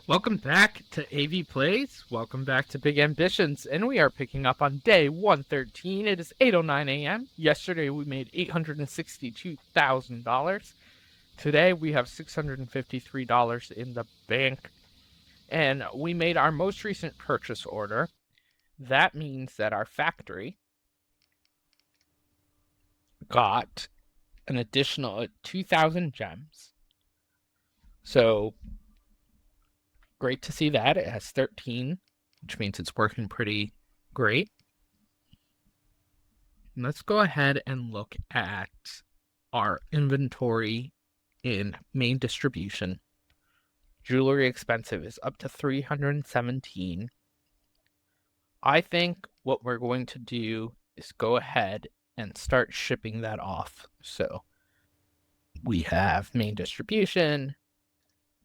Welcome back to AVPlays. Welcome back to Big Ambitions. And we are picking up on day 113. It is 8:09 a.m. Yesterday we made $862,000. Today we have $653 in the bank. And we made our most recent purchase order. That means that our factory got an additional 2,000 gems. So great to see that. It has 13, which means it's working pretty great. Let's go ahead and look at our inventory in main distribution. Jewelry expensive is up to 317. I think what we're going to do is go ahead and start shipping that off. So we have main distribution,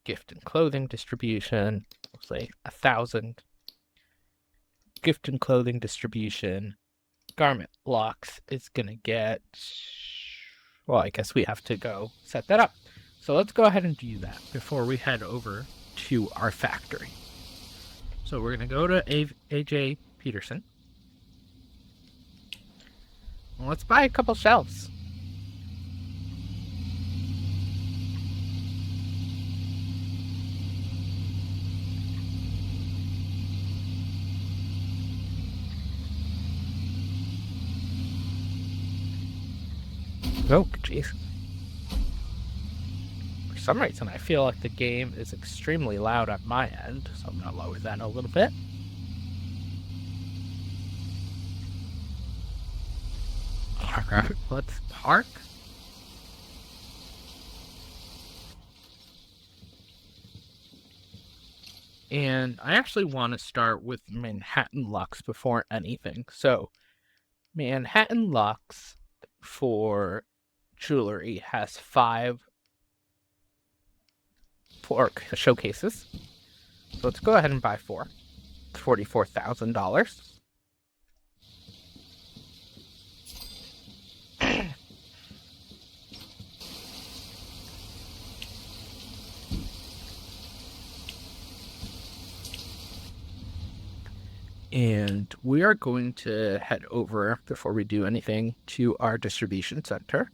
gift and clothing distribution, we'll say 1,000. Gift and clothing distribution, Garment Lux is gonna get, well, I guess we have to go set that up. So let's go ahead and do that before we head over to our factory. So we're gonna go to AJ Peterson. Well, let's buy a couple shelves. Oh, jeez. For some reason, I feel like the game is extremely loud on my end, so I'm gonna lower that a little bit. Alright, let's park. And I actually want to start with Manhattan Lux before anything. So, Manhattan Lux for jewelry has 5 showcases. So let's go ahead and buy 4. It's $44,000. And we are going to head over, before we do anything, to our distribution center.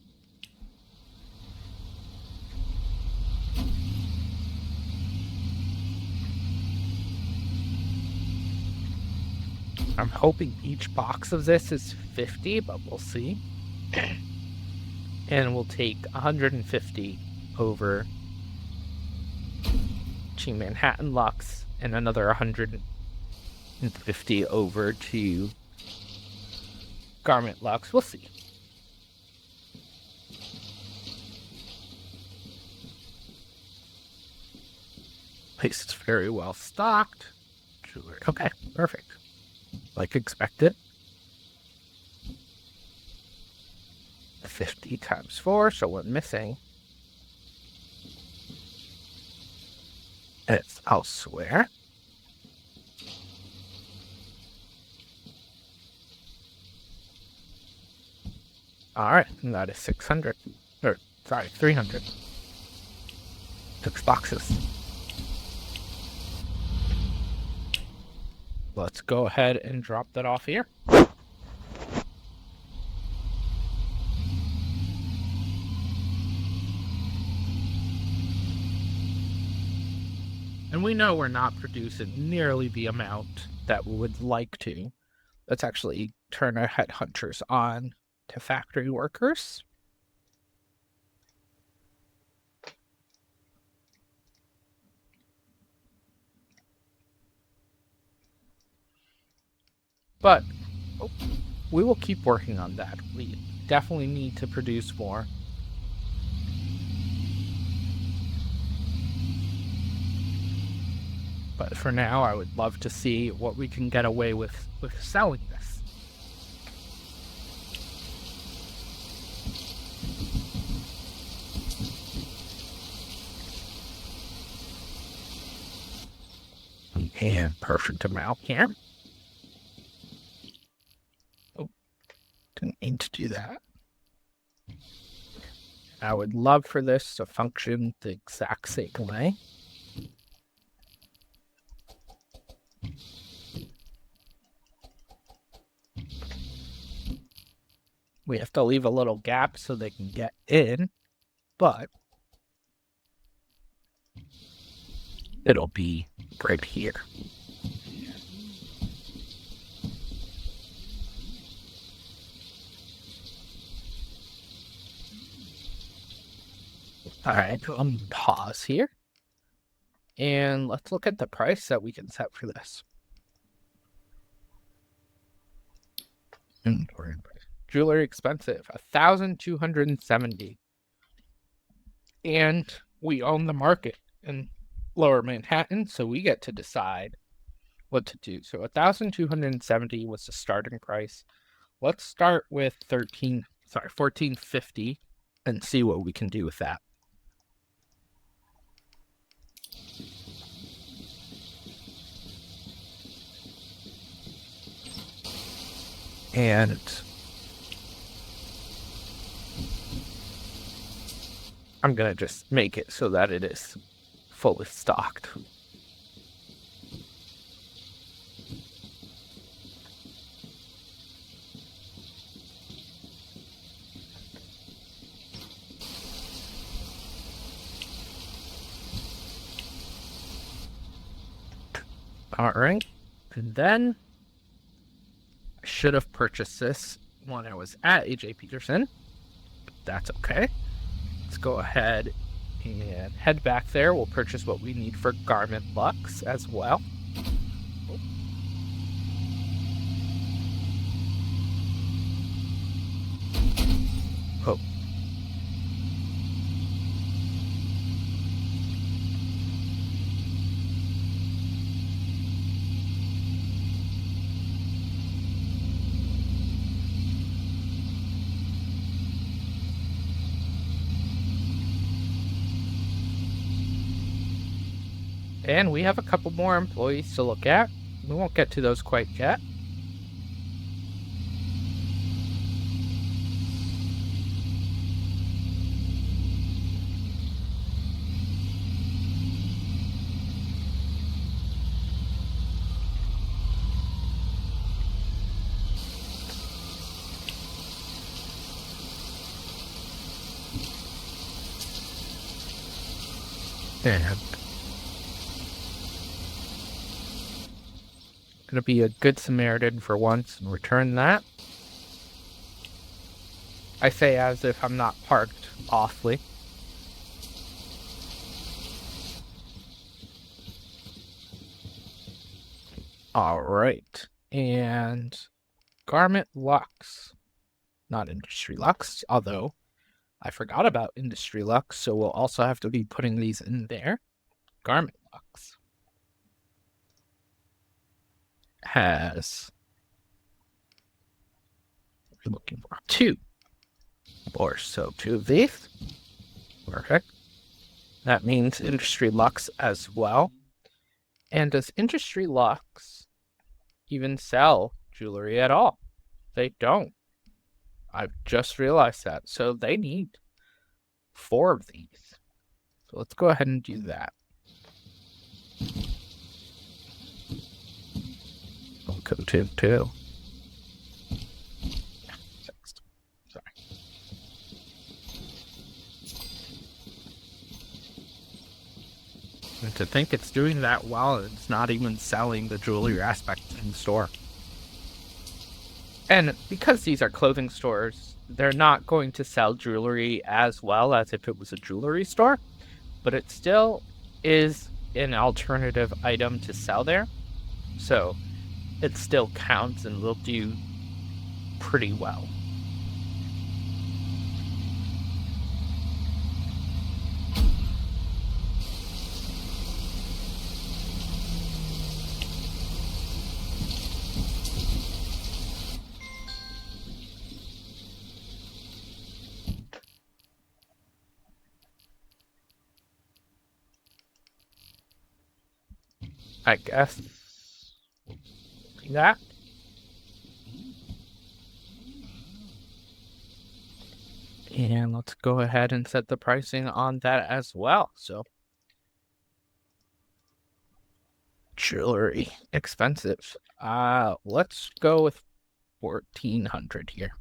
I'm hoping each box of this is 50, but we'll see. And we'll take 150 over to Manhattan Lux and another 150 over to Garment Lux. We'll see. Place is very well stocked. Okay, perfect. Like expected. 50 times 4, so we're missing. It's elsewhere. Alright, and that is 600. Or, sorry, 300. 6 boxes. Let's go ahead and drop that off here. And we know we're not producing nearly the amount that we would like to. Let's actually turn our headhunters on to factory workers. But we will keep working on that. We definitely need to produce more. But for now, I would love to see what we can get away with selling this. And perfect amount here. Oh, didn't mean to do that. I would love for this to function the exact same way. We have to leave a little gap so they can get in, but it'll be right here. All right, pause here. And let's look at the price that we can set for this. Inventory price. Jewelry expensive, 1,270. And we own the market in Lower Manhattan, so we get to decide what to do. So 1,270 was the starting price. Let's start with 1450 and see what we can do with that. And I'm going to just make it so that it is fully stocked. All right. And then I should have purchased this when I was at AJ Peterson. But that's okay. Let's go ahead and head back there. We'll purchase what we need for Garment Lux as well. Oh. And we have a couple more employees to look at. We won't get to those quite yet. And gonna be a good Samaritan for once and return that. I say as if I'm not parked awfully. All right, and Garment Lux, not Industry Lux, although I forgot about Industry Lux, so we'll also have to be putting these in there. Garment Lux has, we're looking for 2 or so, 2 of these. Perfect. That means Industry Lux as well. And does Industry Lux even sell jewelry at all? They don't. I've just realized that. So they need 4 of these. So let's go ahead and do that. I'll go to 2. Sorry. And to think it's doing that while it's not even selling the jewelry aspect in the store. And because these are clothing stores, they're not going to sell jewelry as well as if it was a jewelry store, but it still is an alternative item to sell there. So it still counts and will do pretty well. I guess that. And let's go ahead and set the pricing on that as well. So jewelry expensive. Let's go with 1,400 here.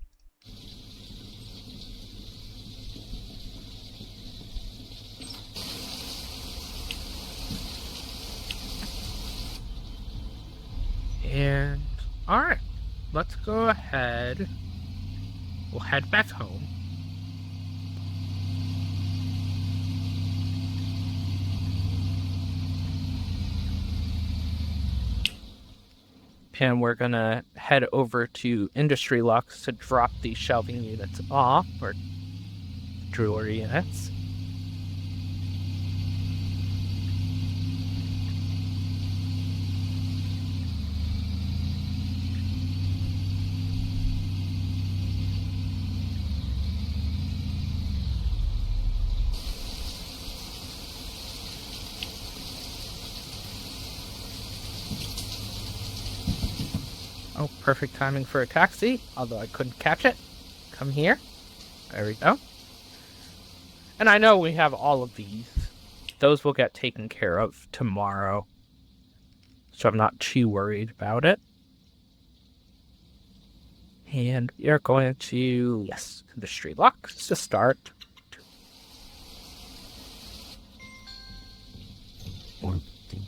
And alright, let's go ahead. We'll head back home. And we're gonna head over to Industry Lux to drop these shelving units off, or jewelry units. Oh, perfect timing for a taxi, although I couldn't catch it. Come here. There we go. And I know we have all of these. Those will get taken care of tomorrow, so I'm not too worried about it. And we are going to, yes, Industry Lux to start.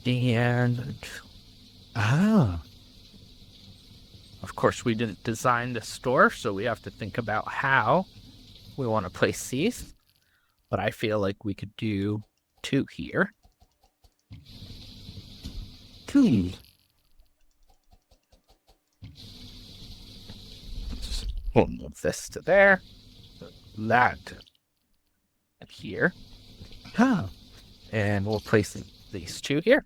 And of course, we didn't design the store, so we have to think about how we want to place these. But I feel like we could do 2 here. 2. We'll move this to there. That here. And we'll place these 2 here.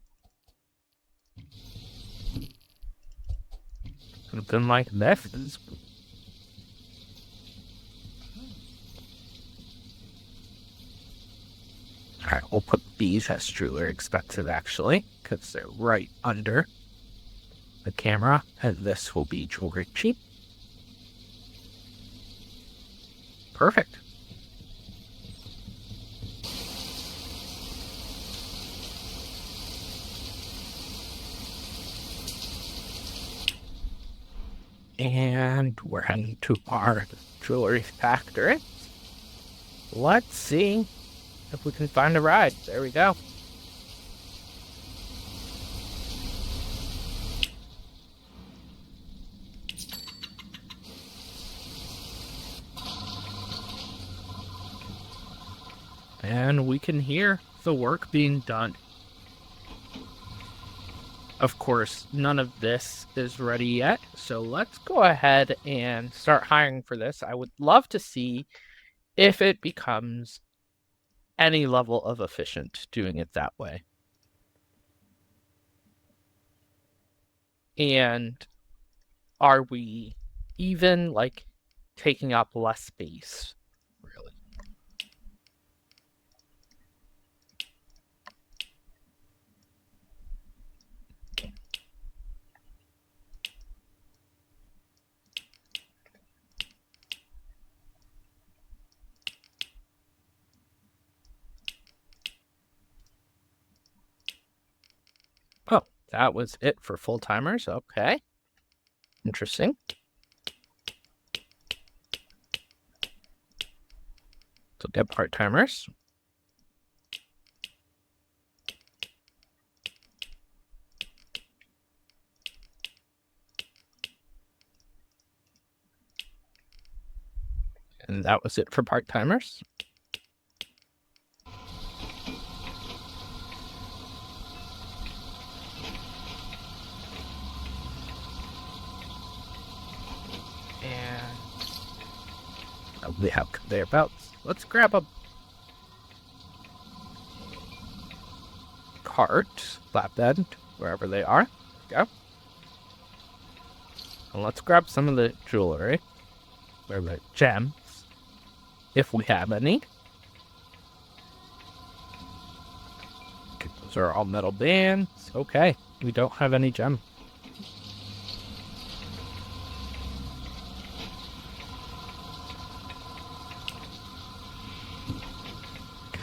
Something like this. Alright, we'll put these as jewelry expensive, actually, because they're right under the camera, and this will be jewelry cheap. Perfect. And we're heading to our jewelry factory. Let's see if we can find a ride. There we go. And we can hear the work being done. Of course, none of this is ready yet, so let's go ahead and start hiring for this. I would love to see if it becomes any level of efficient doing it that way. And are we even, like, taking up less space, really? Oh, that was it for full-timers. Okay. Interesting. So get part-timers. And that was it for part-timers. And we have conveyor belts. Let's grab a cart, flatbed, wherever they are. Go. And let's grab some of the jewelry, or the gems, if we have any. Okay, those are all metal bands. Okay, we don't have any gem.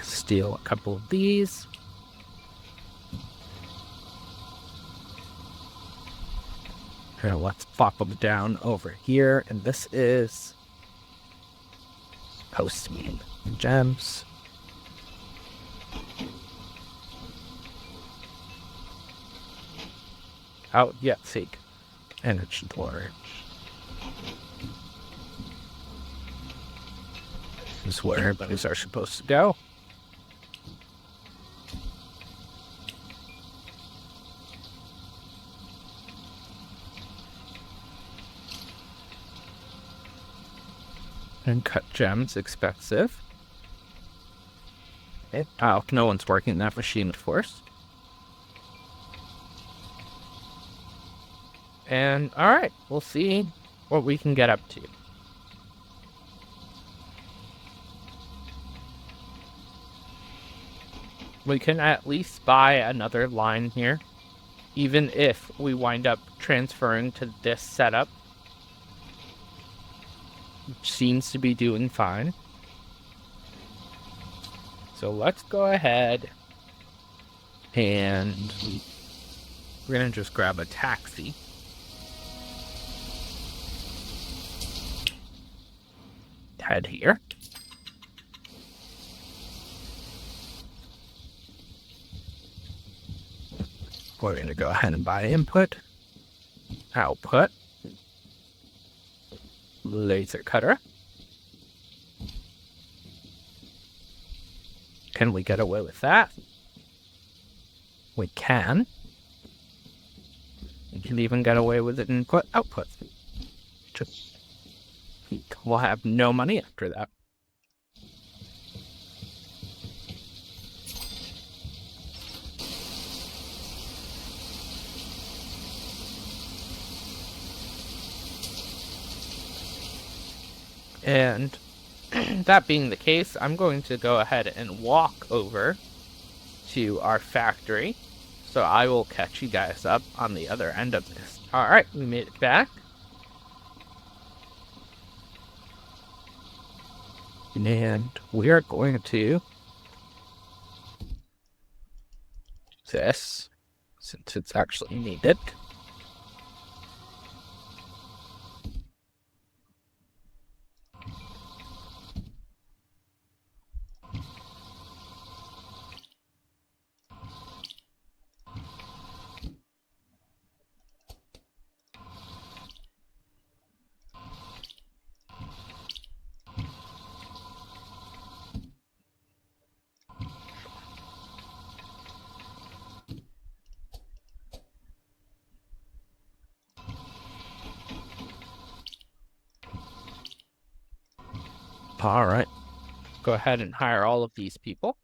Steal a couple of these. Here, let's pop them down over here, and this is post-mean gems. Oh, yeah, see. energy storage. This is where everybody's are supposed to go. And cut gems, expensive. Okay. Oh, no one's working that machine, of course. And alright, we'll see what we can get up to. We can at least buy another line here, even if we wind up transferring to this setup, which seems to be doing fine. So let's go ahead and we're going to just grab a taxi. Head here. We're going to go ahead and buy input, output, laser cutter. Can we get away with that? We can. We can even get away with it input, output. Just, we'll have no money after that. And that being the case, I'm going to go ahead and walk over to our factory. So I will catch you guys up on the other end of this. All right, we made it back. And we are going to do this, since it's actually needed. All right, go ahead and hire all of these people.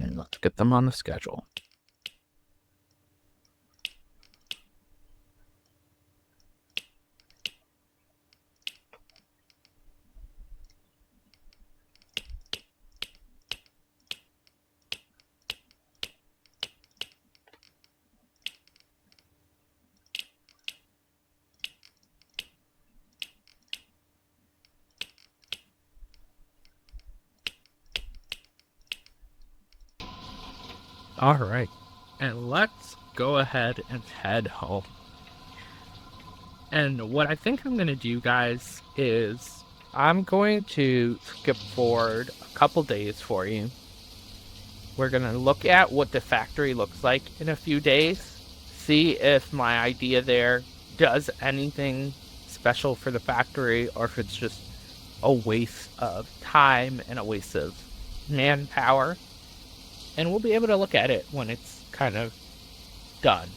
And let's get them on the schedule. All right, and let's go ahead and head home. And what I think I'm going to do, guys, is I'm going to skip forward a couple days for you. We're going to look at what the factory looks like in a few days, see if my idea there does anything special for the factory, or if it's just a waste of time and a waste of manpower. And we'll be able to look at it when it's kind of done.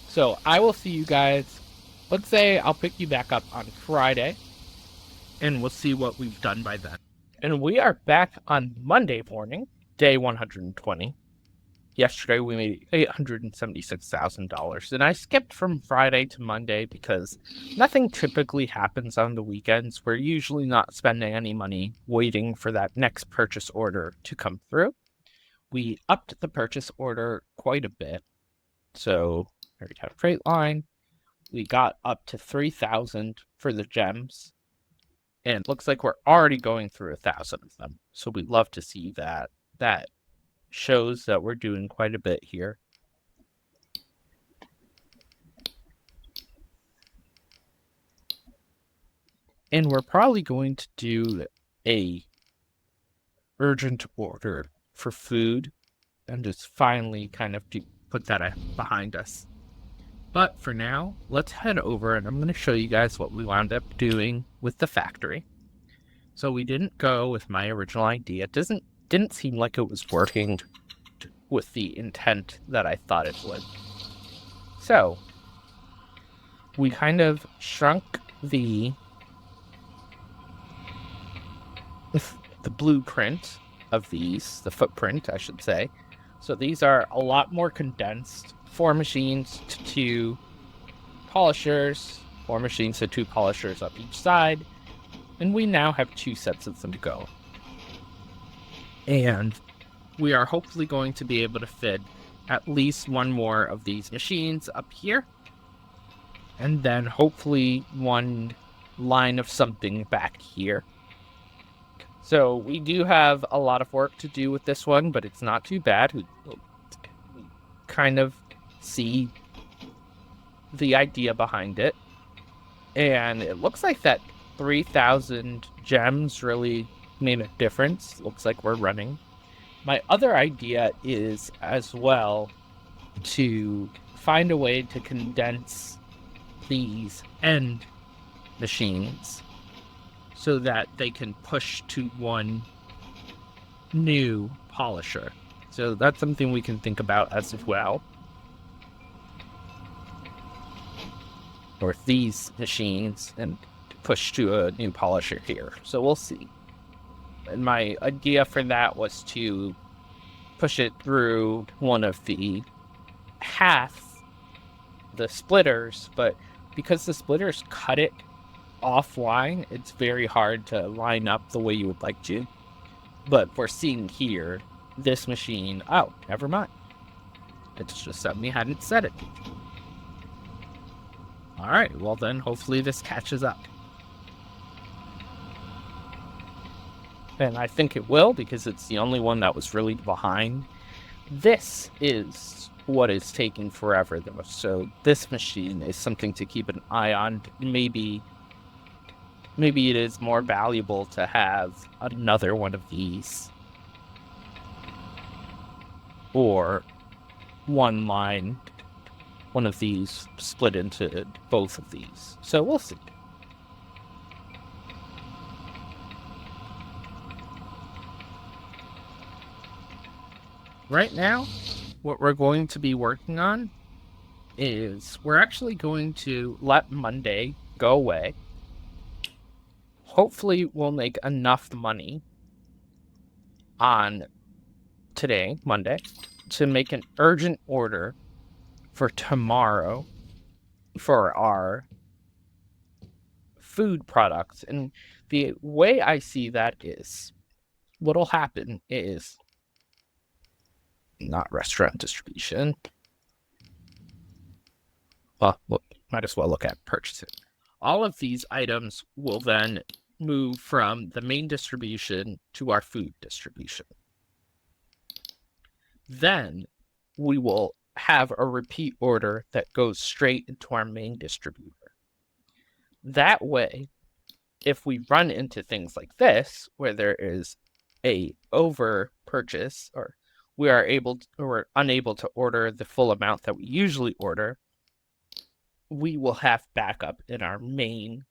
So I will see you guys. Let's say I'll pick you back up on Friday, and we'll see what we've done by then. And we are back on Monday morning, day 120. Yesterday we made $876,000, and I skipped from Friday to Monday because nothing typically happens on the weekends. We're usually not spending any money waiting for that next purchase order to come through. We upped the purchase order quite a bit. So we have freight line. We got up to 3,000 for the gems. And it looks like we're already going through 1,000 of them. So we'd love to see that. That shows that we're doing quite a bit here. And we're probably going to do a urgent order for food and just finally kind of put that behind us. But for now, let's head over and I'm going to show you guys what we wound up doing with the factory. So we didn't go with my original idea. It didn't seem like it was working with the intent that I thought it would. So we kind of shrunk the blueprint of these, the footprint, I should say. So these are a lot more condensed. 4 machines to 2 polishers, 4 machines to 2 polishers up each side, and we now have 2 sets of them to go. And we are hopefully going to be able to fit at least one more of these machines up here, and then hopefully one line of something back here. So we do have a lot of work to do with this one, but it's not too bad. We kind of see the idea behind it. And it looks like that 3,000 gems really made a difference. Looks like we're running. My other idea is as well to find a way to condense these end machines so that they can push to one new polisher. So that's something we can think about as well. Or these machines and push to a new polisher here. So we'll see. And my idea for that was to push it through one of the the splitters, but because the splitters cut it offline, it's very hard to line up the way you would like to. But we're seeing here, this machine, oh, never mind. It's just suddenly hadn't set it. All right, well then, hopefully this catches up. And I think it will, because it's the only one that was really behind. This is what is taking forever, though. So this machine is something to keep an eye on. Maybe it is more valuable to have another one of these. Or one line, one of these split into both of these. So we'll see. Right now, what we're going to be working on is we're actually going to let Monday go away. Hopefully we'll make enough money on today, Monday, to make an urgent order for tomorrow for our food products. And the way I see that is, what'll happen is, not restaurant distribution. Well, might as well look at purchasing. All of these items will then move from the main distribution to our food distribution. Then we will have a repeat order that goes straight into our main distributor. That way, if we run into things like this, where there is a over purchase, or we are unable to order the full amount that we usually order, we will have backup in our main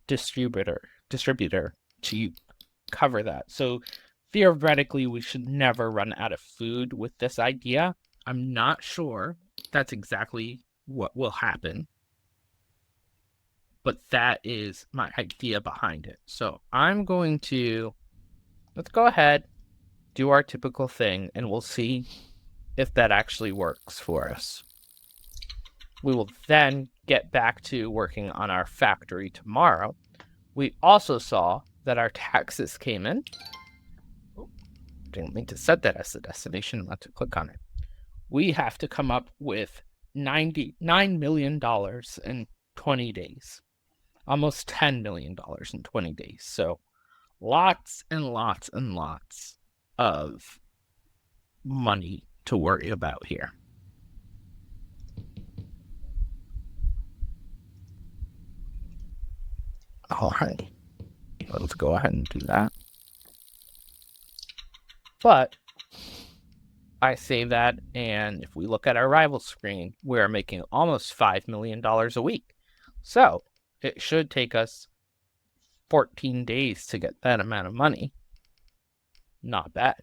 distributor to cover that. So theoretically, we should never run out of food with this idea. I'm not sure that's exactly what will happen, but that is my idea behind it. So I'm going to, let's go ahead, do our typical thing, and we'll see if that actually works for us. We will then get back to working on our factory tomorrow. We also saw that our taxes came in. Didn't mean to set that as the destination, not to click on it. We have to come up with $99 million in 20 days. Almost $10 million in 20 days. So lots and lots and lots of money to worry about here. All right. Let's go ahead and do that. But I say that, and if we look at our rival screen, we're making almost $5 million a week. So it should take us 14 days to get that amount of money. Not bad.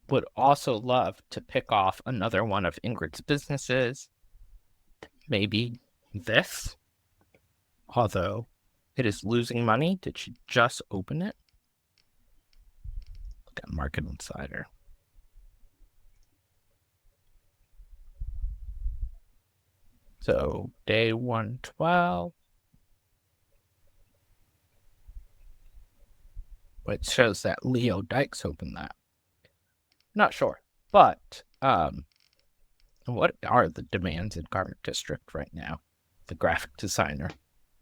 Would also love to pick off another one of Ingrid's businesses. Maybe this. Although it is losing money. Did she just open it? Look at Market Insider. So day 112. It shows that Leo Dykes opened that. Not sure. But what are the demands in Garment District right now? The graphic designer.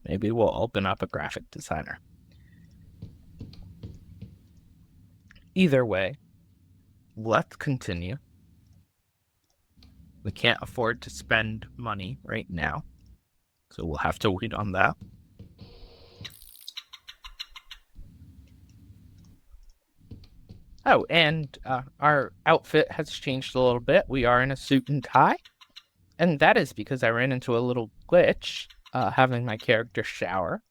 Maybe we'll open up a graphic designer. Either way, let's continue. We can't afford to spend money right now, so we'll have to wait on that. Oh, and our outfit has changed a little bit. We are in a suit and tie, and that is because I ran into a little glitch having my character shower,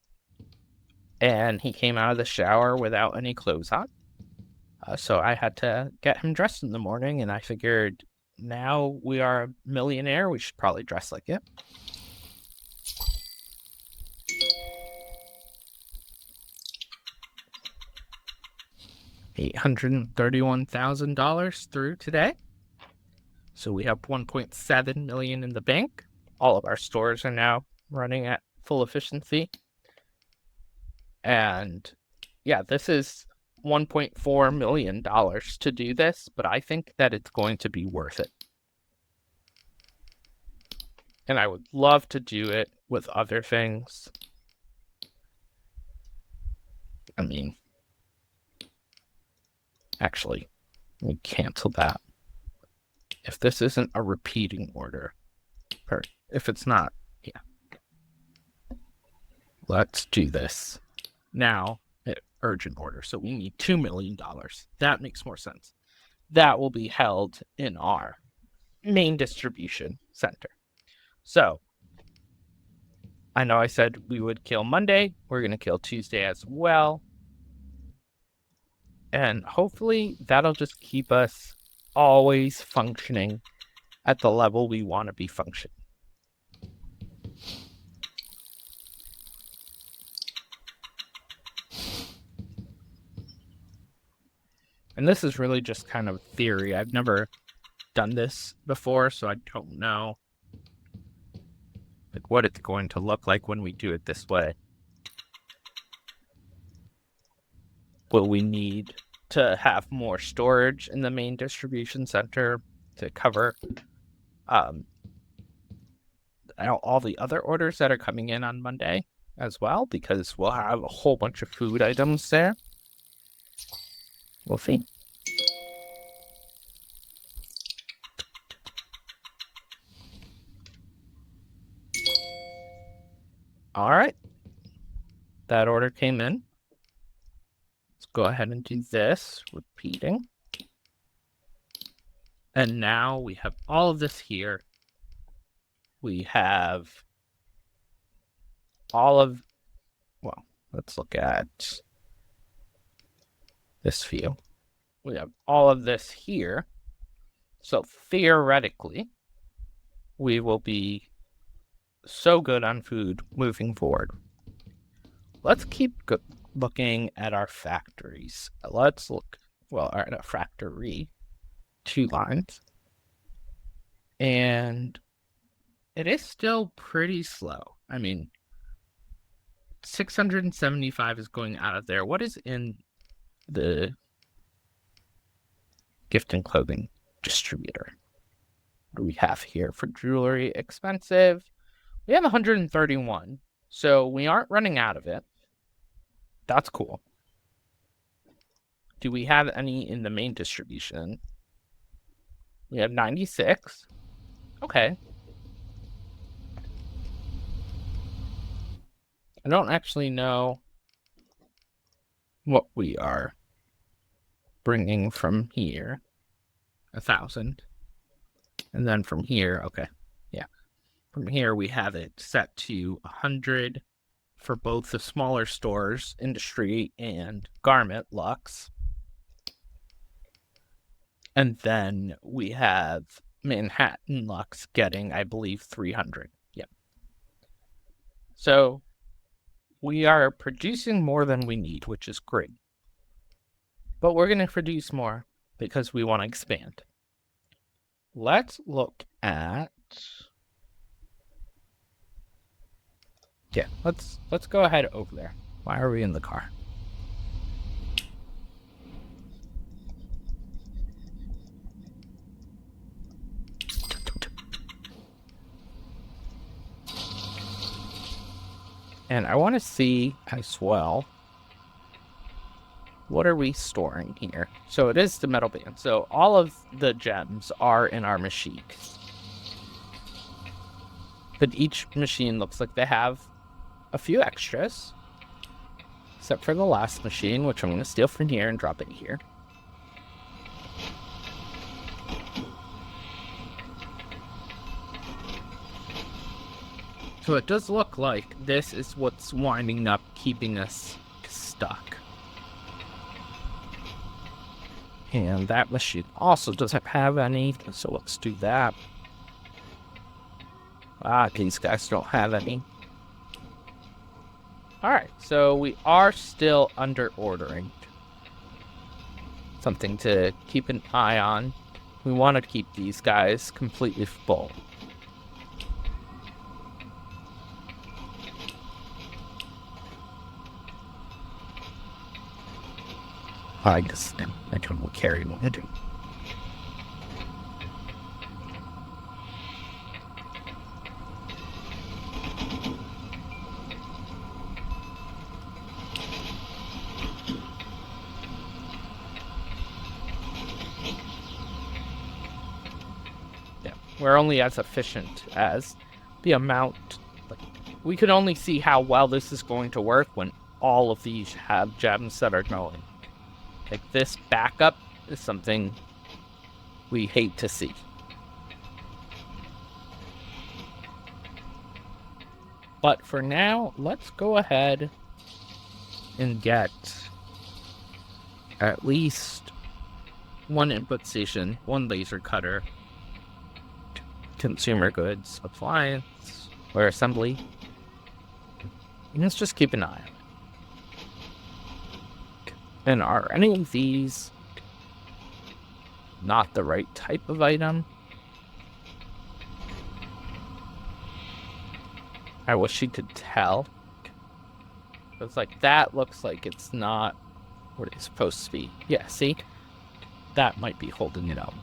and he came out of the shower without any clothes on. So I had to get him dressed in the morning, and I figured now we are a millionaire, we should probably dress like it. $831,000 through today. So we have 1.7 million in the bank. All of our stores are now running at full efficiency. And yeah, this is $1.4 million to do this, but I think that it's going to be worth it. And I would love to do it with other things. I mean, actually, we cancel that. If this isn't a repeating order, or if it's not, yeah. Let's do this. Now, urgent order, so we need $2 million. That makes more sense. That will be held in our main distribution center. So, I know I said we would kill Monday. We're going to kill Tuesday as well. And hopefully that'll just keep us always functioning at the level we want to be functioning. And this is really just kind of theory. I've never done this before, so I don't know like what it's going to look like when we do it this way. Will we need to have more storage in the main distribution center to cover all the other orders that are coming in on Monday as well? Because we'll have a whole bunch of food items there. We'll see. All right. That order came in. Let's go ahead and do this, repeating. And now we have all of this here. We have all of, well, let's look at this view. We have all of this here. So theoretically, we will be so good on food moving forward. Let's keep looking at our factories. Let's look, well, at a factory, 2 lines. And it is still pretty slow. I mean, 675 is going out of there. What is in the gift and clothing distributor? What do we have here for jewelry? Expensive. We have 131. So we aren't running out of it. That's cool. Do we have any in the main distribution? We have 96. Okay. I don't actually know what we are bringing from here. 1,000. And then from here, okay. Yeah. From here, we have it set to 100 for both the smaller stores, Industry and Garment Lux. And then we have Manhattan Lux getting, I believe, 300. Yep. So we are producing more than we need, which is great. But we're going to produce more because we want to expand. Let's look at... Yeah, let's go ahead over there. Why are we in the car? And I want to see as well, what are we storing here? So it is the metal band. So all of the gems are in our machine. But each machine looks like they have a few extras. Except for the last machine, which I'm going to steal from here and drop it here. So it does look like this is what's winding up keeping us stuck. And that machine also doesn't have any, so let's do that. These guys don't have any. Alright, so we are still under ordering. Something to keep an eye on. We want to keep these guys completely full. I don't carry what I do. Yeah, we're only as efficient as the amount. Like, we could only see how well this is going to work when all of these have gems that are going. Like, this backup is something we hate to see. But for now, let's go ahead and get at least one input station, one laser cutter, consumer goods, appliance, or assembly. And let's just keep an eye on it. And are any of these not the right type of item? I wish she could tell. It's like, that looks like it's not what it's supposed to be. Yeah, see? That might be holding it up.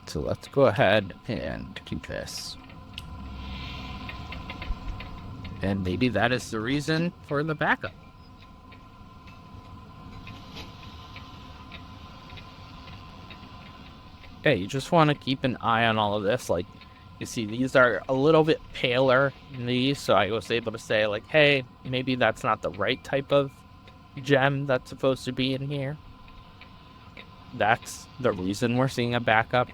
So let's go ahead and do this. And maybe that is the reason for the backup. Okay, you just want to keep an eye on all of this. Like, you see, these are a little bit paler than these, so I was able to say, like, hey, maybe that's not the right type of gem that's supposed to be in here. That's the reason we're seeing a backup.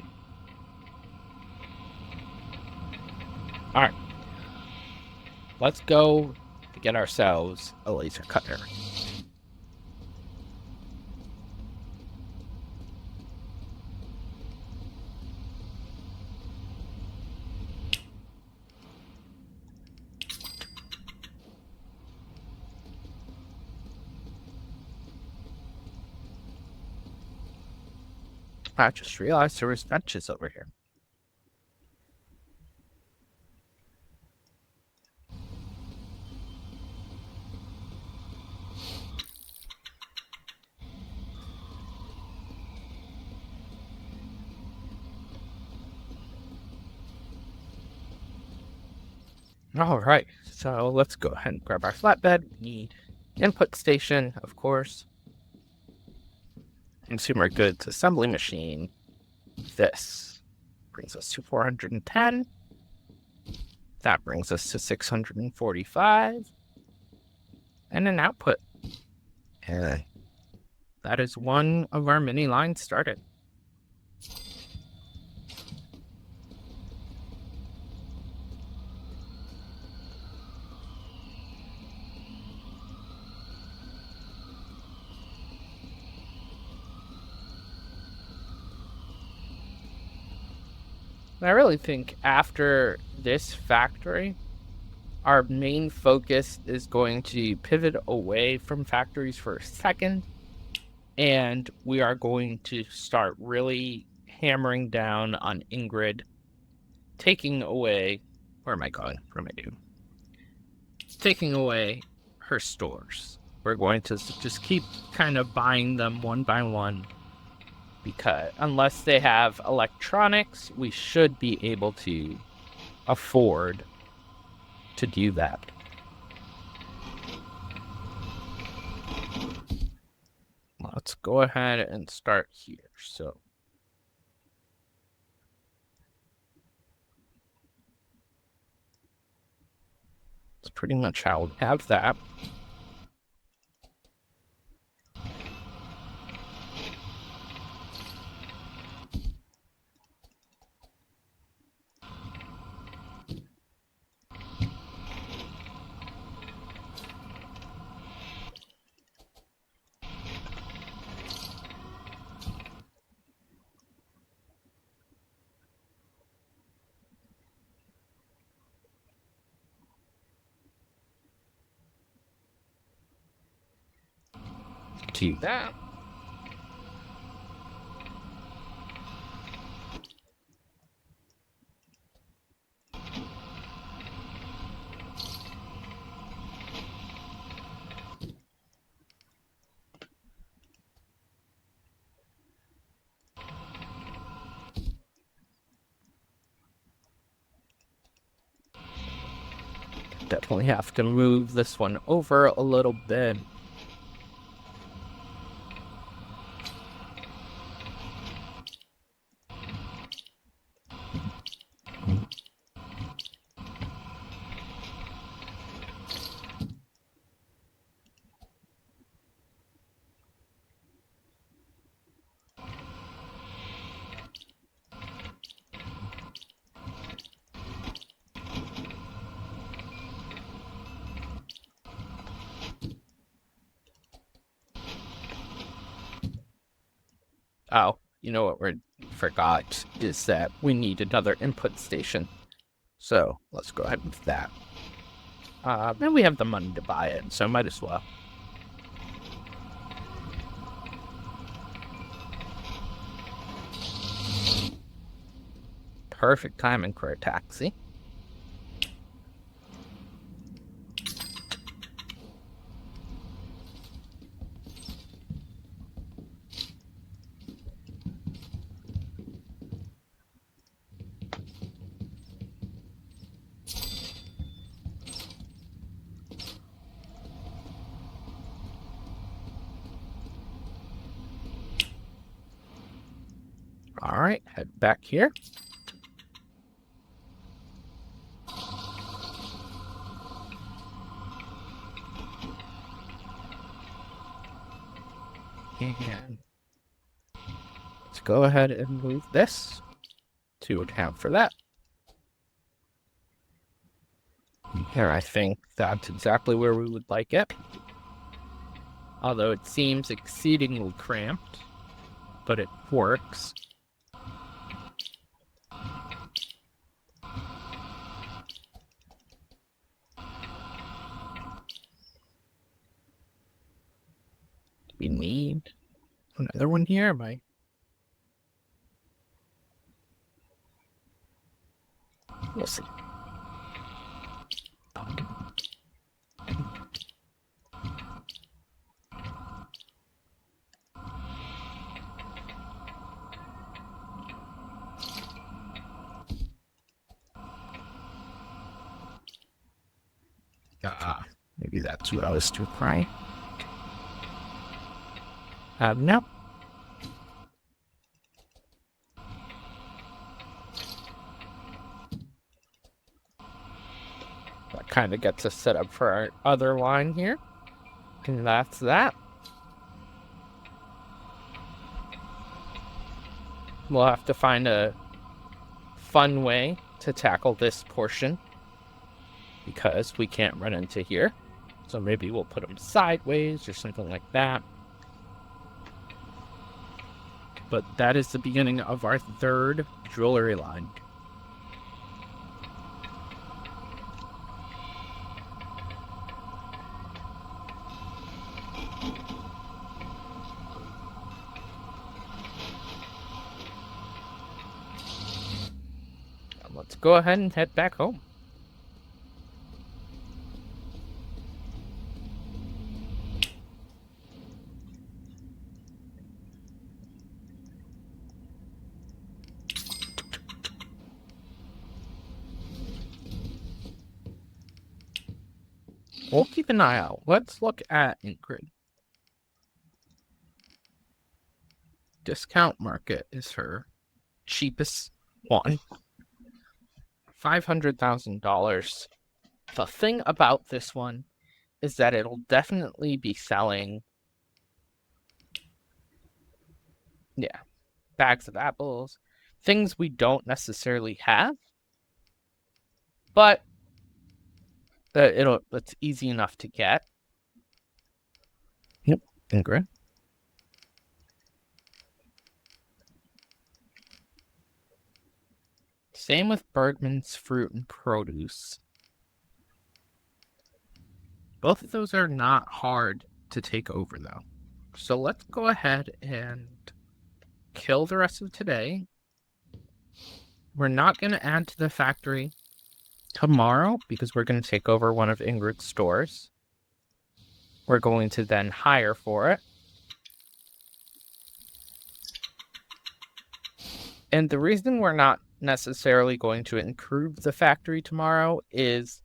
Alright. Let's go get ourselves a laser cutter. I just realized there was benches over here. Alright, so let's go ahead and grab our flatbed. We need input station, of course. Consumer goods assembly machine. This brings us to 410. That brings us to 645 and an output. Okay. That is one of our mini lines started. I really think after this factory, our main focus is going to pivot away from factories for a second, and we are going to start really hammering down on Ingrid, taking away, where am I going? What am I doing? Taking away her stores. We're going to just keep kind of buying them one by one, because unless they have electronics, we should be able to afford to do that. Let's go ahead and start here. So that's pretty much how we have that. Do that. Definitely have to move this one over a little bit. Oh, you know what we forgot is that we need another input station. So let's go ahead with that. And we have the money to buy it, so might as well. Perfect timing for a taxi. All right, head back here. And let's go ahead and move this to account for that. Here, I think that's exactly where we would like it. Although it seems exceedingly cramped, but it works. We need another one here. Am I? We'll see. Maybe that's what I was trying. No. kind of gets us set up for our other line here. And that's that. We'll have to find a fun way to tackle this portion because we can't run into here. So maybe we'll put them sideways or something like that. But that is the beginning of our third jewelry line. Let's go ahead and head back home. We'll keep an eye out. Let's look at Ingrid. Discount market is her cheapest one. $500,000. The thing about this one is that it'll definitely be selling, bags of apples, things we don't necessarily have, but it's easy enough to get. Yep, Ingrid. Same with Bergman's fruit and produce. Both of those are not hard to take over, though. So let's go ahead and kill the rest of today. We're not going to add to the factory tomorrow because we're going to take over one of Ingrid's stores. We're going to then hire for it. And the reason we're not necessarily going to improve the factory tomorrow is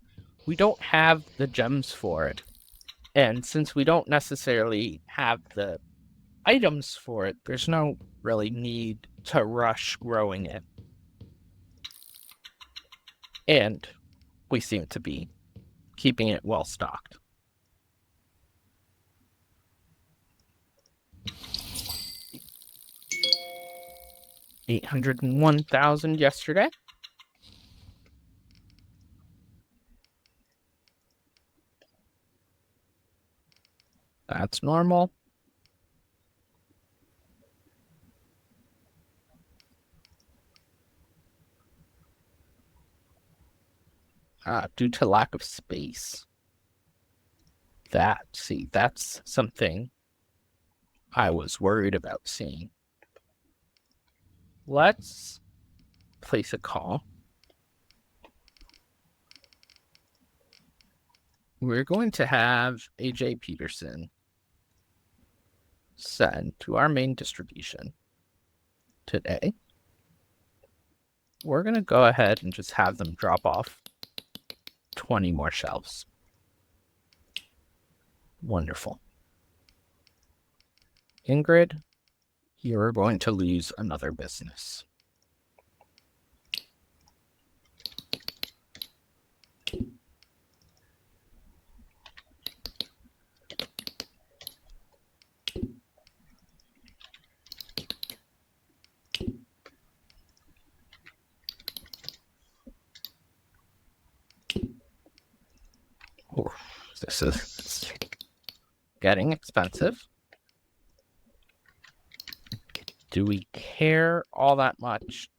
we don't have the gems for it. And since we don't necessarily have the items for it, there's no really need to rush growing it. And we seem to be keeping it well stocked. $801,000 yesterday. That's normal. Due to lack of space. That's something I was worried about seeing. Let's place a call. We're going to have AJ Peterson send to our main distribution today. We're going to go ahead and just have them drop off 20 more shelves. Wonderful. Ingrid, you're going to lose another business. Oh, this is getting expensive. Do we care all that much?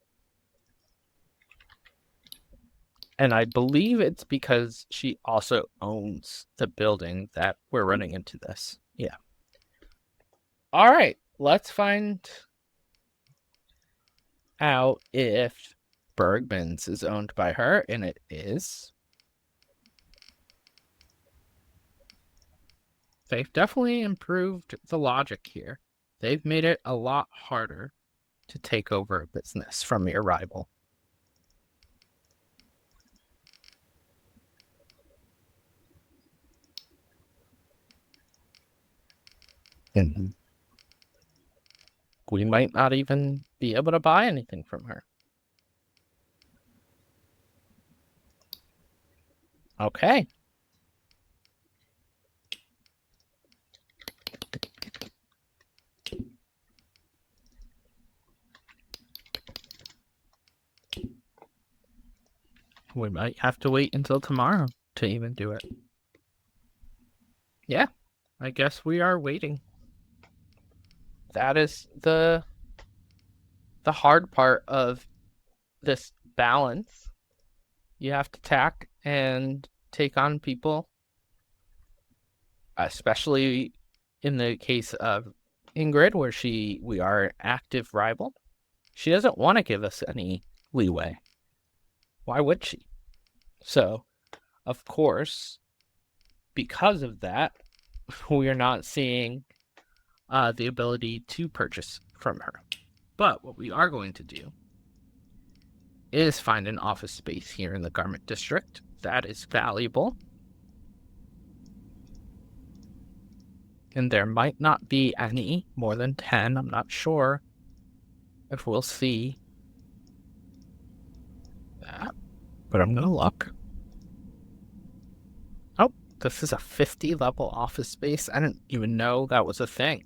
And I believe it's because she also owns the building that we're running into this. Yeah. All right, let's find out if Bergman's is owned by her, and it is. They've definitely improved the logic here. They've made it a lot harder to take over a business from your rival. And we might not even be able to buy anything from her. Okay. We might have to wait until tomorrow to even do it. Yeah, I guess we are waiting. That is the hard part of this balance. You have to tack and take on people, especially in the case of Ingrid, where we are an active rival. She doesn't want to give us any leeway. Why would she? So, of course, because of that, we are not seeing the ability to purchase from her. But what we are going to do is find an office space here in the garment district that is valuable. And there might not be any more than 10. I'm not sure if we'll see that, but I'm going to look. Oh, this is a 50 level office space. I didn't even know that was a thing.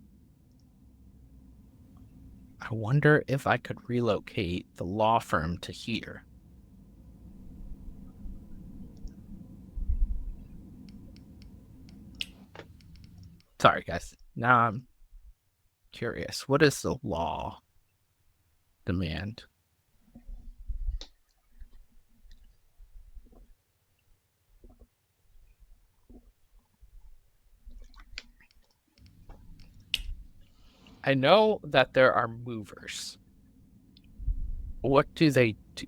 I wonder if I could relocate the law firm to here. Sorry, guys. Now I'm curious. What is the law demand? I know that there are movers. What do they do?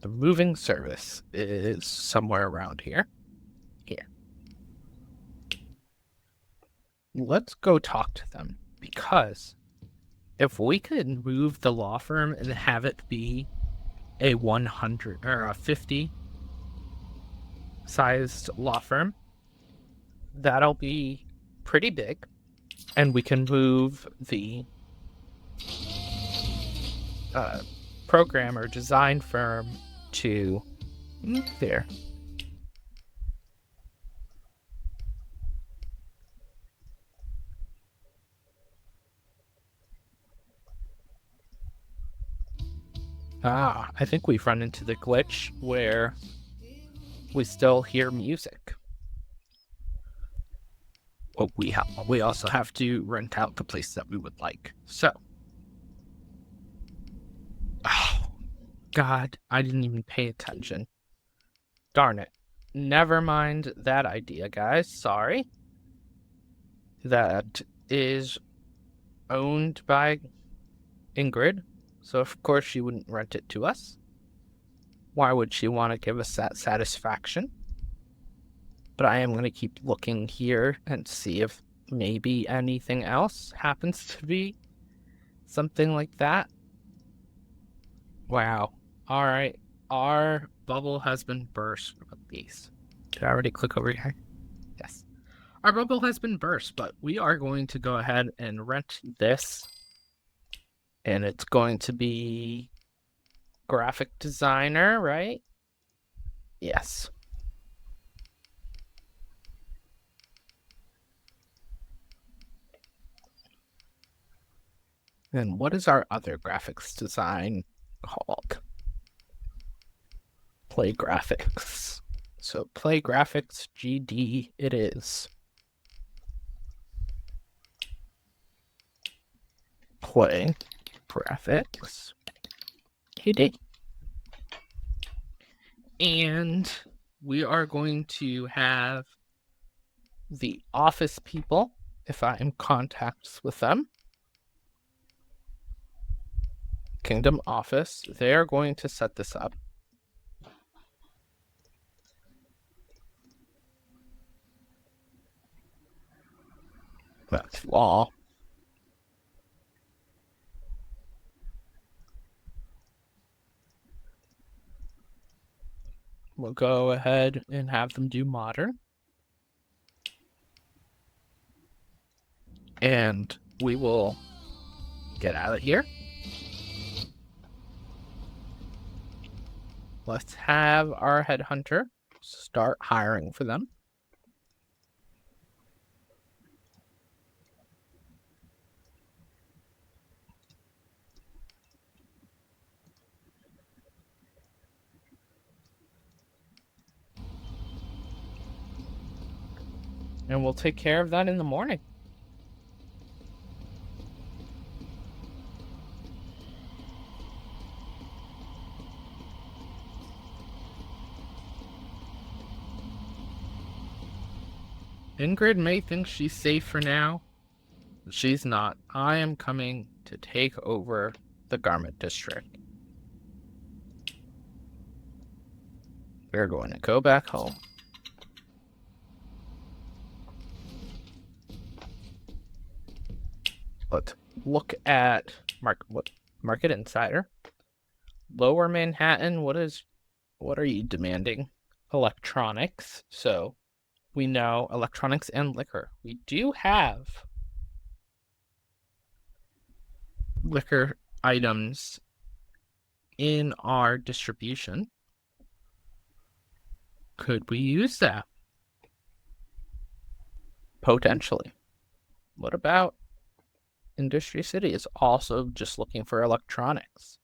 The moving service is somewhere around here. Here. Let's go talk to them, because if we could move the law firm and have it be a 100 or a 50 sized law firm, that'll be pretty big, and we can move the program or design firm to there. I think we've run into the glitch where we still hear music. Well, we also have to rent out the place that we would like. So, oh God, I didn't even pay attention. Darn it. Never mind that idea, guys. Sorry. That is owned by Ingrid, so of course she wouldn't rent it to us. Why would she want to give us that satisfaction? But I am going to keep looking here and see if maybe anything else happens to be something like that. Wow. All right. Our bubble has been burst. What about these? Did I already click over here? Yes. Our bubble has been burst, but we are going to go ahead and rent this. And it's going to be graphic designer, right? Yes. And what is our other graphics design called? Play graphics. So play graphics GD it is. Play graphics GD. And we are going to have the office people, if I am contacts with them. Kingdom office, they're going to set this up. That's law. We'll go ahead and have them do modern. And we will get out of here. let's have our headhunter start hiring for them. And we'll take care of that in the morning. Ingrid may think she's safe for now, but she's not. I am coming to take over the garment district. We're going to go back home. Let's look at Market Insider. Lower Manhattan, what are you demanding? Electronics. So we know electronics and liquor. We do have liquor items in our distribution. Could we use that? Potentially. What about Industry City is also just looking for electronics?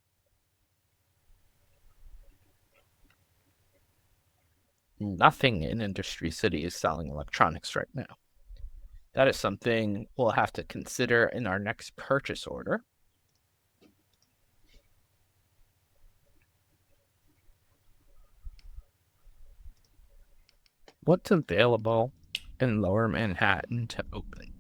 Nothing in Industry City is selling electronics right now. That is something we'll have to consider in our next purchase order. What's available in Lower Manhattan to open?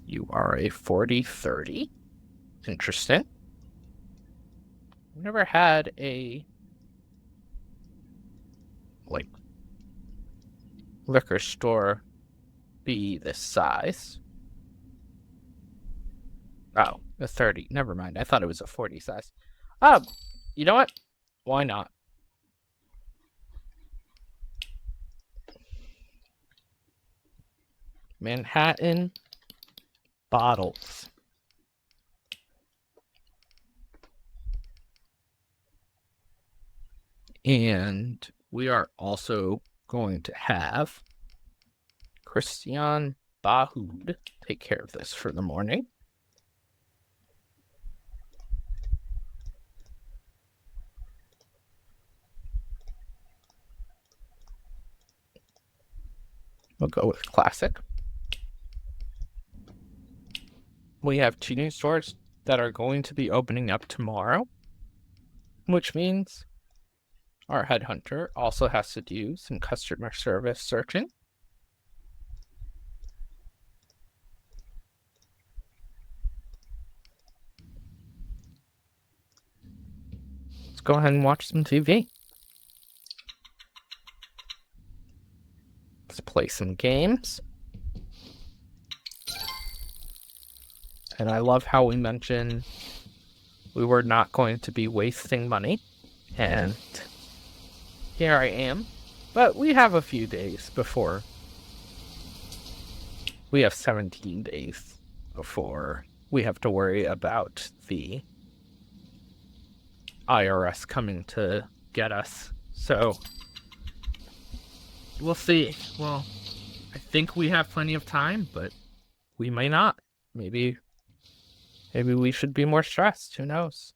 You are a 40-30. Interesting. I've never had a liquor store be this size. Oh, a 30. Never mind. I thought it was a 40 size. You know what? Why not? Manhattan bottles. And we are also going to have Christian Bahoud take care of this for the morning. We'll go with classic. We have 2 new stores that are going to be opening up tomorrow, which means our headhunter also has to do some customer service searching. Let's go ahead and watch some TV. Let's play some games. And I love how we mentioned we were not going to be wasting money. And here I am. But we have a few days before. We have 17 days before we have to worry about the IRS coming to get us. So we'll see. Well, I think we have plenty of time, but we may not. Maybe we should be more stressed. Who knows?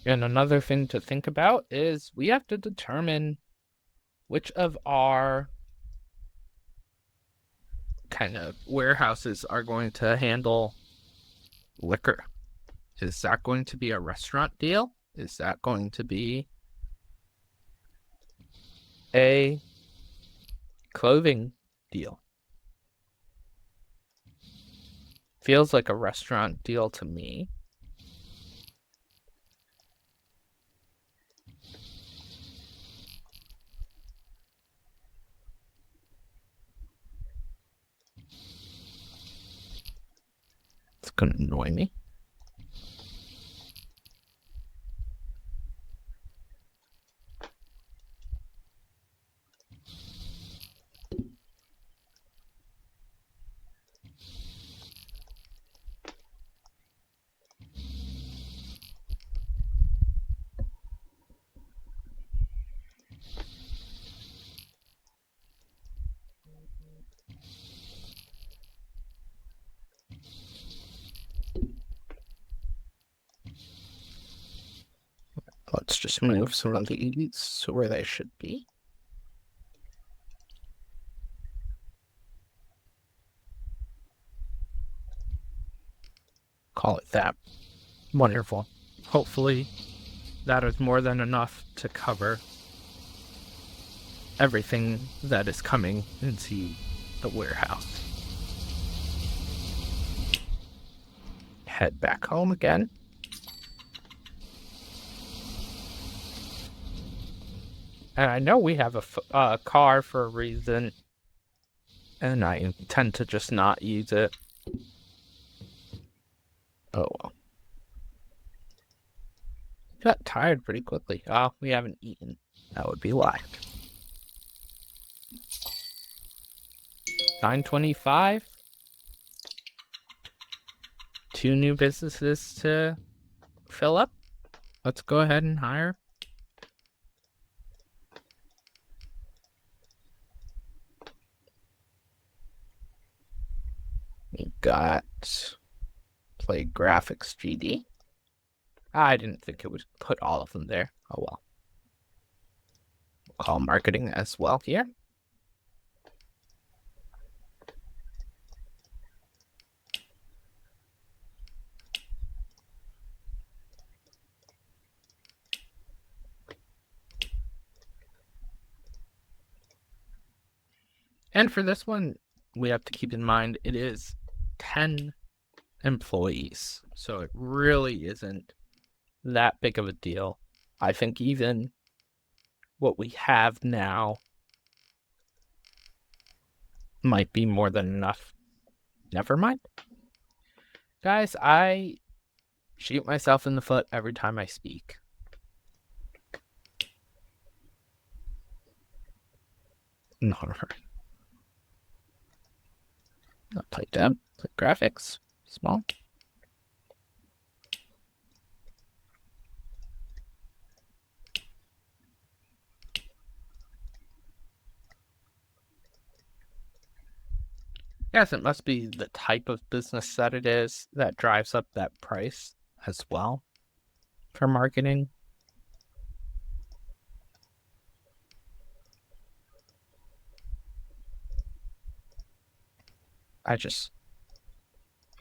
And another thing to think about is we have to determine which of our kind of warehouses are going to handle liquor. Is that going to be a restaurant deal? Is that going to be a clothing deal? Feels like a restaurant deal to me. It's gonna annoy me. Let's just move some of these to where they should be. Call it that. Wonderful. Hopefully that is more than enough to cover everything that is coming into the warehouse. Head back home again. And I know we have a car for a reason, and I tend to just not use it. Oh well. Got tired pretty quickly. Oh, we haven't eaten. That would be why. 9:25. 2 new businesses to fill up. Let's go ahead and hire. We got Play Graphics GD. I didn't think it would put all of them there. Oh well. We'll call marketing as well here. And for this one, we have to keep in mind it is 10 employees. So it really isn't that big of a deal. I think even what we have now might be more than enough. Never mind. Guys, I shoot myself in the foot every time I speak. No. Not play dev, play graphics, small. Yes, it must be the type of business that it is that drives up that price as well for marketing.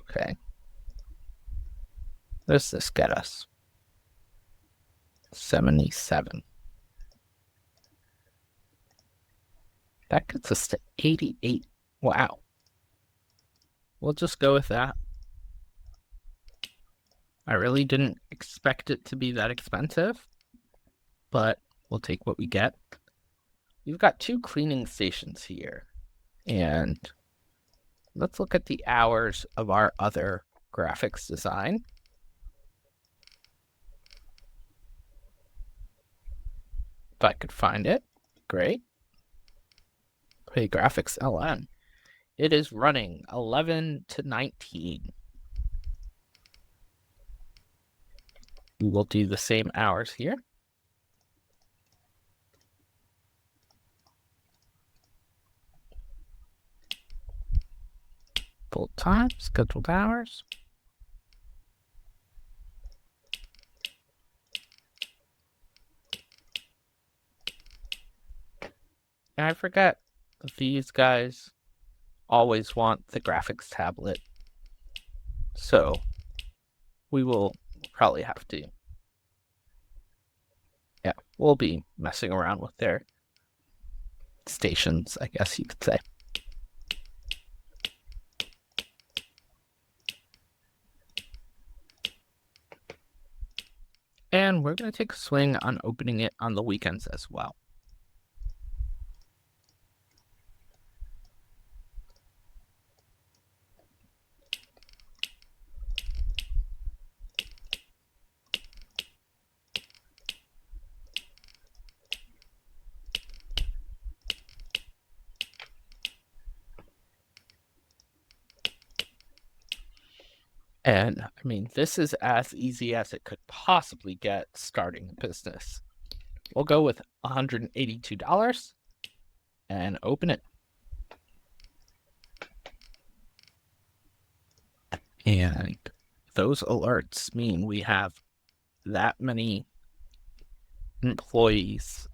Okay. Does this get us? 77. That gets us to 88. Wow. We'll just go with that. I really didn't expect it to be that expensive, but we'll take what we get. We've got 2 cleaning stations here, and let's look at the hours of our other graphics design. If I could find it, great. Play Graphics LN. It is running 11 to 19. We will do the same hours here. Full time, scheduled hours. And I forget, these guys always want the graphics tablet. So we will probably have to. Yeah, we'll be messing around with their stations, I guess you could say. And we're going to take a swing on opening it on the weekends as well. And I mean, this is as easy as it could possibly get starting a business. We'll go with $182 and open it. And those alerts mean we have that many employees.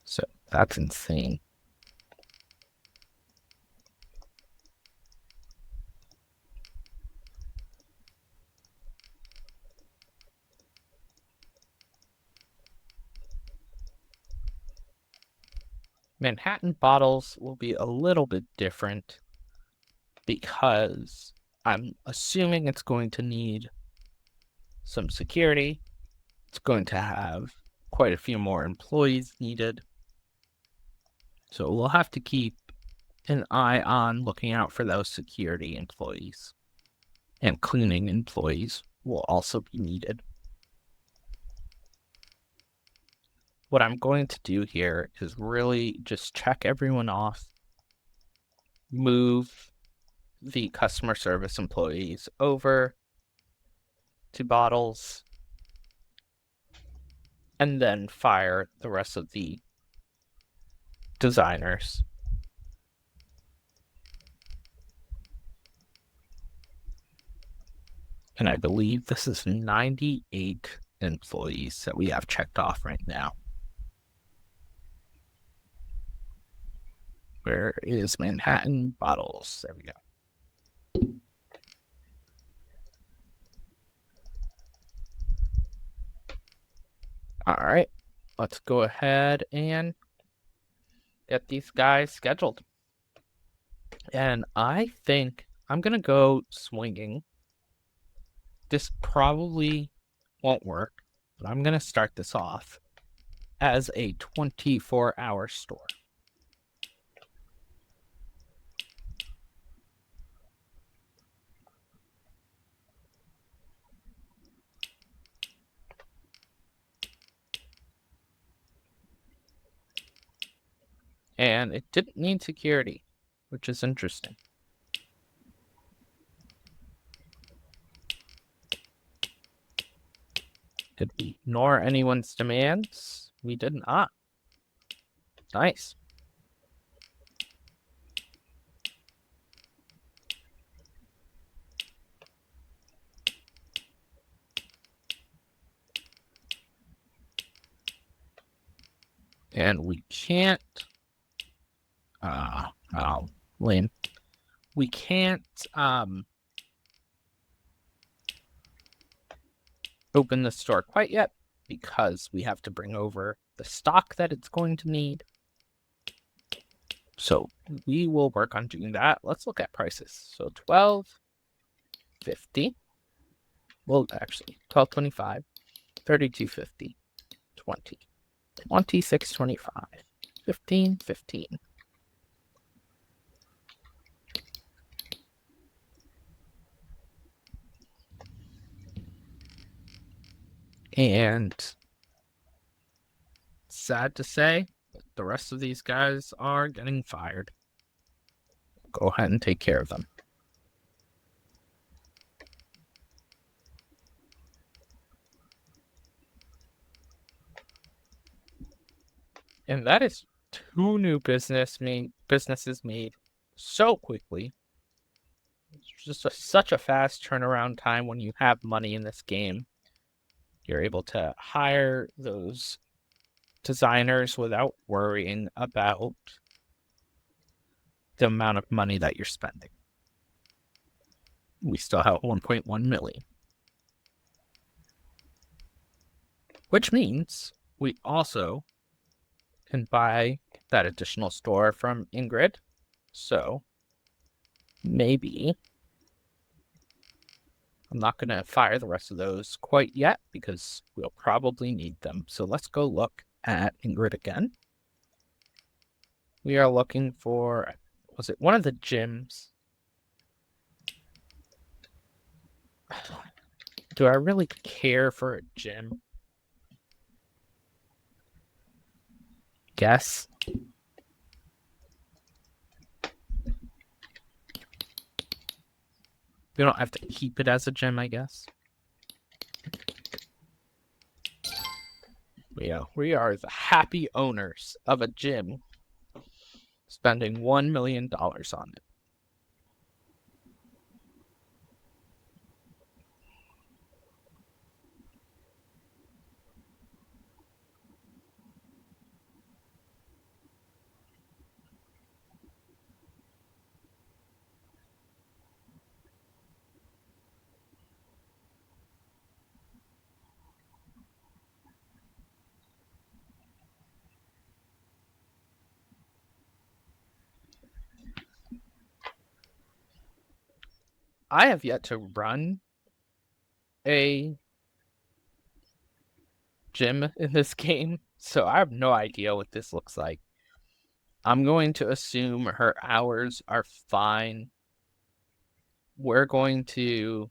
So that's insane. Manhattan bottles will be a little bit different because I'm assuming it's going to need some security. It's going to have quite a few more employees needed. So we'll have to keep an eye on looking out for those security employees. And cleaning employees will also be needed. What I'm going to do here is really just check everyone off, move the customer service employees over to bottles, and then fire the rest of the designers. And I believe this is 98 employees that we have checked off right now. Where is Manhattan bottles? There we go. All right, let's go ahead and get these guys scheduled. And I think I'm going to go swinging. This probably won't work, but I'm going to start this off as a 24-hour store. And it didn't need security, which is interesting. Did we ignore anyone's demands? We did not. Nice. And we can't lame. We can't open the store quite yet because we have to bring over the stock that it's going to need. So we will work on doing that. Let's look at prices. So $12.50. Well, actually, $12.25, $32.50, $20, $26.25, $15.15. And sad to say, but the rest of these guys are getting fired. Go ahead and take care of them. And that is 2 new businesses made so quickly. It's just such a fast turnaround time when you have money in this game. You're able to hire those designers without worrying about the amount of money that you're spending. We still have 1.1 million. Which means we also can buy that additional store from Ingrid. So maybe I'm not going to fire the rest of those quite yet because we'll probably need them. So let's go look at Ingrid again. We are looking for, was it one of the gyms? Do I really care for a gym? Guess. We don't have to keep it as a gym, I guess. We are the happy owners of a gym spending $1 million on it. I have yet to run a gym in this game, so I have no idea what this looks like. I'm going to assume her hours are fine. We're going to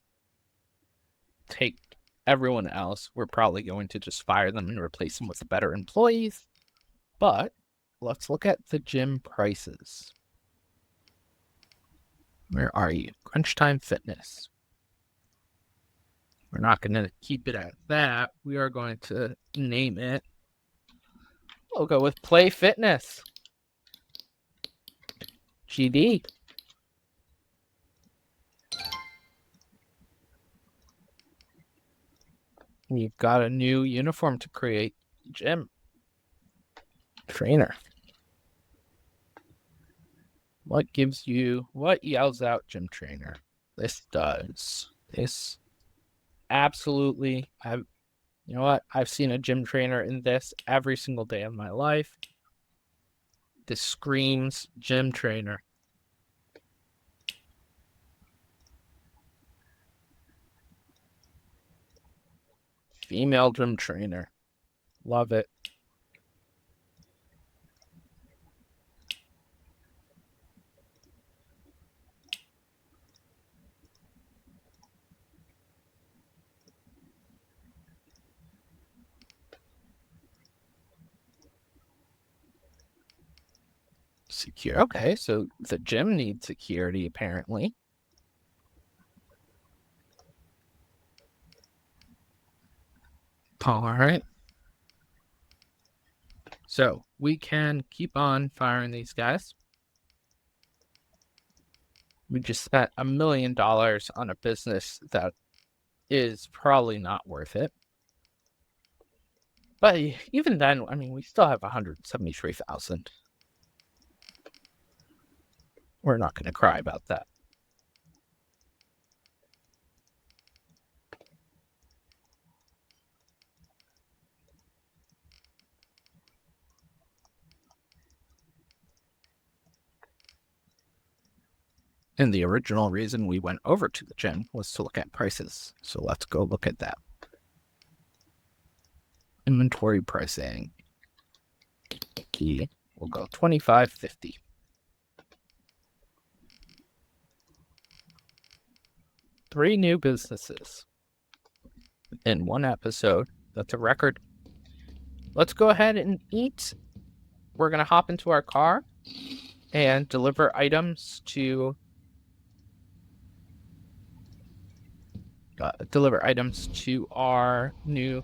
take everyone else. We're probably going to just fire them and replace them with better employees. But let's look at the gym prices. Where are you? Crunch Time Fitness. We're not going to keep it at that. We are going to name it. We'll go with Play Fitness. GD. We've got a new uniform to create. Gym. Trainer. What yells out gym trainer? This does. This absolutely. You know what? I've seen a gym trainer in this every single day of my life. This screams gym trainer. Female gym trainer. Love it. Secure. Okay, so the gym needs security, apparently. All right. So we can keep on firing these guys. We just spent $1 million on a business that is probably not worth it. But even then, I mean, we still have 173,000. We're not going to cry about that. And the original reason we went over to the gym was to look at prices. So let's go look at that. Inventory pricing. We'll go $25.50. 3 new businesses in one episode. That's a record. Let's go ahead and eat. We're going to hop into our car and deliver items to our new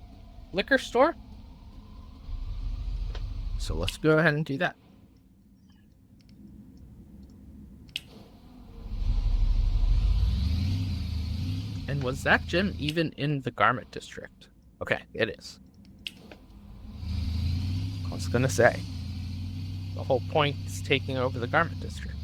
liquor store. So let's go ahead and do that. And was that gym even in the garment district? Okay, it is. I was going to say, the whole point is taking over the garment district.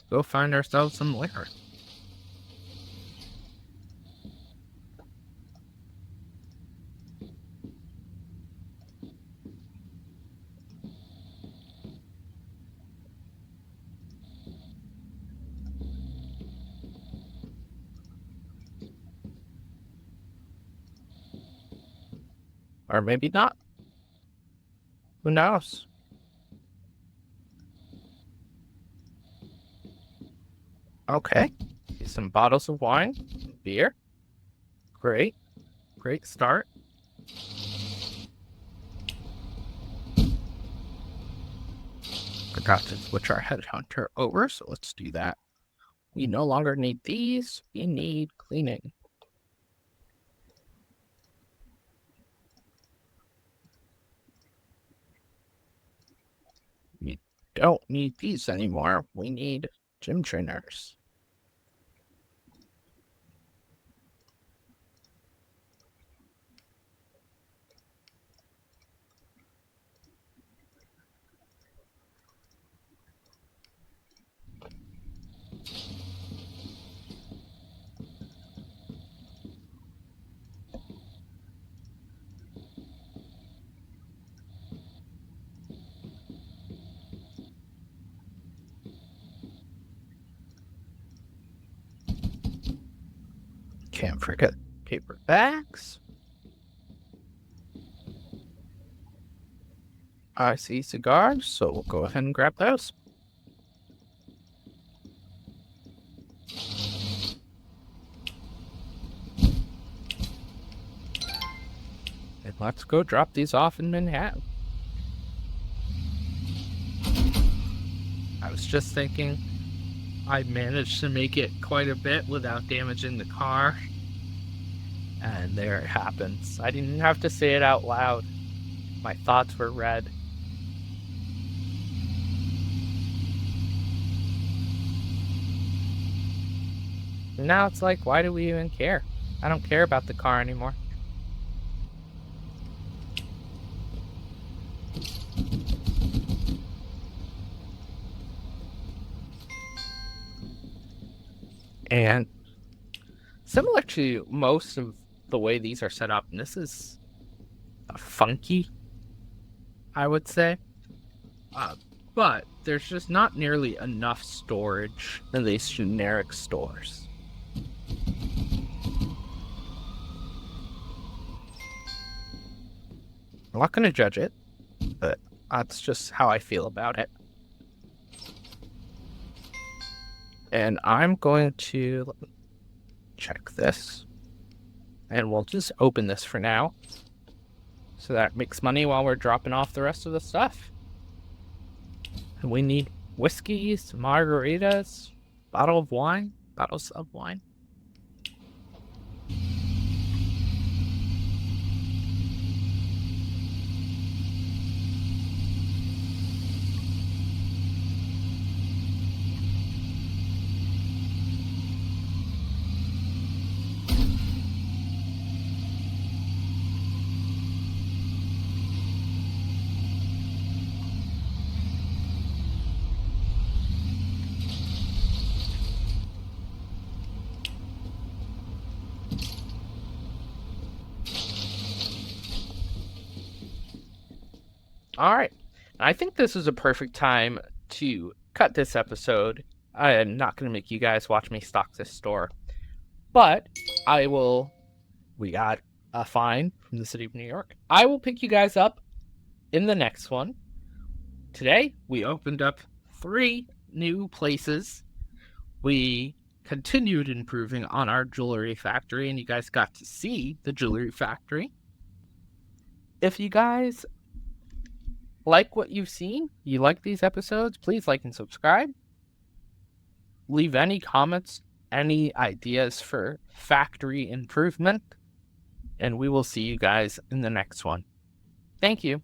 Go find ourselves some liquor. Or maybe not. Who knows? Okay. Some bottles of wine, beer. Great. Great start. Forgot to switch our headhunter over, so let's do that. We no longer need these. We need cleaning. We don't need these anymore. We need gym trainers. Can't forget paper bags. I see cigars, so we'll go ahead and grab those. And let's go drop these off in Manhattan. I was just thinking, I managed to make it quite a bit without damaging the car. And there it happens. I didn't have to say it out loud. My thoughts were read. And now it's like, why do we even care? I don't care about the car anymore. And similar to most of the way these are set up, and this is funky, I would say. But there's just not nearly enough storage in these generic stores. I'm not going to judge it, but that's just how I feel about it. And I'm going to check this. And we'll just open this for now. So that makes money while we're dropping off the rest of the stuff. And we need whiskeys, margaritas, bottles of wine. All right. I think this is a perfect time to cut this episode. I am not going to make you guys watch me stock this store, but we got a fine from the city of New York. I will pick you guys up in the next one. Today, we opened up 3 new places. We continued improving on our jewelry factory, and you guys got to see the jewelry factory. If you guys like what you've seen, you like these episodes, please like and subscribe. Leave any comments, any ideas for factory improvement, and we will see you guys in the next one. Thank you.